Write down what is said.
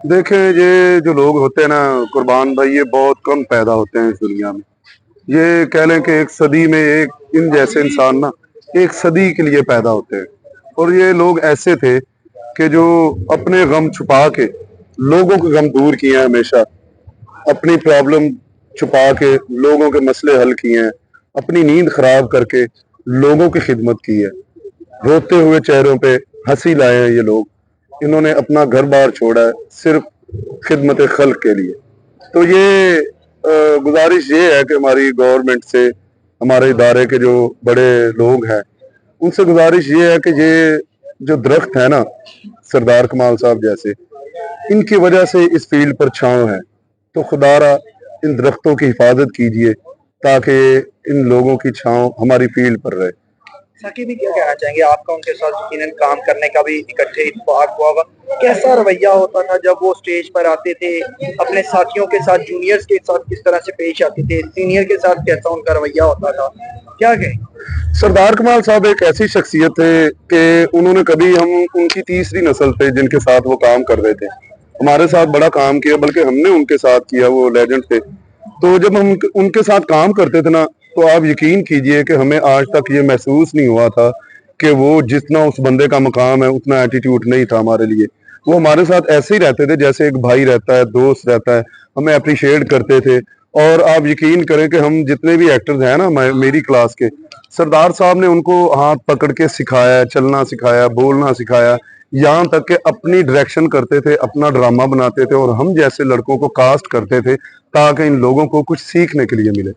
देखें, ये जो लोग होते हैं ना कुर्बान भाई, ये बहुत कम पैदा होते हैं इस दुनिया में। ये कह लें कि एक सदी में एक इन जैसे इंसान ना एक सदी के लिए पैदा होते हैं। और ये लोग ऐसे थे कि जो अपने गम छुपा के लोगों के गम दूर किए हैं हमेशा, अपनी प्रॉब्लम छुपा के लोगों के मसले हल किए हैं, अपनी नींद खराब करके लोगों की खिदमत की है, रोते हुए चेहरों पे हंसी लाए हैं ये लोग। इन्होंने अपना घर बार छोड़ा है सिर्फ खिदमत खल्क के लिए। तो ये गुजारिश ये है कि हमारी गवर्नमेंट से, हमारे इदारे के जो बड़े लोग हैं, उनसे गुजारिश ये है कि ये जो दरख्त है ना, सरदार कमाल साहब जैसे, इनकी वजह से इस फील्ड पर छांव है। तो खुदारा इन दरख्तों की हिफाजत कीजिए ताकि इन लोगों की छांव हमारी फील्ड पर रहे। साकिब भी क्या कहना चाहेंगे? आपका उनके साथ यकीनन काम करने का भी इकट्ठे इत्तेफाक हुआ होगा। कैसा रवैया होता था जब वो स्टेज पर आते थे, अपने साथियों के साथ, जूनियर्स के साथ किस तरह से पेश आते थे, सीनियर के साथ कैसा उनका रवैया होता था, क्या कहें? सरदार कमाल साहब एक ऐसी शख्सियत थे कि उन्होंने कभी, हम उनकी तीसरी नस्ल थे जिनके साथ वो काम कर रहे थे। हमारे साथ बड़ा काम किया, बल्कि हमने उनके साथ किया, वो लेजेंड थे। तो जब हम उनके साथ काम करते थे ना, तो आप यकीन कीजिए कि हमें आज तक ये महसूस नहीं हुआ था कि वो जितना उस बंदे का मकाम है उतना एटीट्यूड नहीं था हमारे लिए। वो हमारे साथ ऐसे ही रहते थे जैसे एक भाई रहता है, दोस्त रहता है, हमें अप्रिशिएट करते थे। और आप यकीन करें कि हम जितने भी एक्टर्स हैं ना मेरी क्लास के, सरदार साहब ने उनको हाथ पकड़ के सिखाया, चलना सिखाया, बोलना सिखाया, यहाँ तक कि अपनी डायरेक्शन करते थे, अपना ड्रामा बनाते थे और हम जैसे लड़कों को कास्ट करते थे ताकि इन लोगों को कुछ सीखने के लिए मिले।